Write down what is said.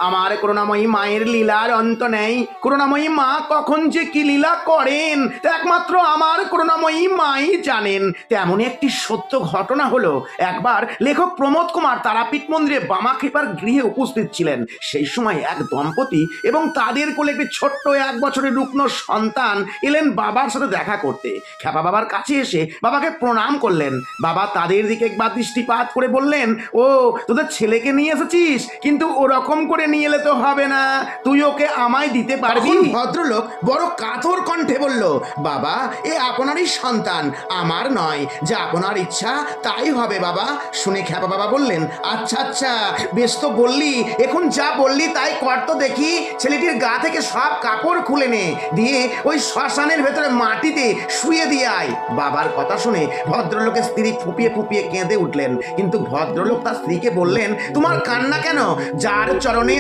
আমার করুণাময়ী মায়ের লীলার অন্ত নেই। করুণাময়ী মা কখন যে কি লীলা করেন তা একমাত্র আমার করুণাময়ী মাই জানেন। তেমনই একটি সত্য ঘটনা হলো, একবার লেখক প্রমোদ কুমার তারাপীঠ মন্দিরে বামাক্ষেপার গৃহে উপস্থিত ছিলেন। সেই সময় এক দম্পতি এবং তাদের কোলে একটি ছোট্ট 1 বছরের রুগ্ন সন্তান এলেন বাবার সাথে দেখা করতে। খেপা বাবার কাছে এসে বাবাকে প্রণাম করলেন। বাবা তাদের দিকে একবার দৃষ্টিপাত করে বললেন, ও তোদের ছেলেকে নিয়ে এসেছিস, কিন্তু ওরকম করে নিয়ে এলে তো হবে না, তুই ওকে আমায় দিতে পারবি? ভদ্রলোক বড় কাতর কণ্ঠে বলল, বাবা এ আপনারই সন্তান, আমার নয়, যা আপনার ইচ্ছা তাই হবে বাবা। শুনে খেপা বাবা বললেন, আচ্ছা আচ্ছা বেশ তো বললি, এখন যা বললি তাই কর তো দেখি। ছেলেটির গা থেকে সব কাপড় খুলে নে, দিয়ে ওই শ্মশানের ভেতরে মাটিতে শুয়ে দিয়ে আয়। বাবার কথা শুনে ভদ্রলোকের স্ত্রী ফুপিয়ে ফুপিয়ে কেঁদে উঠলেন, কিন্তু ভদ্রলোক তার স্ত্রীকে বললেন, তোমার কান্না কেন? যার চরণে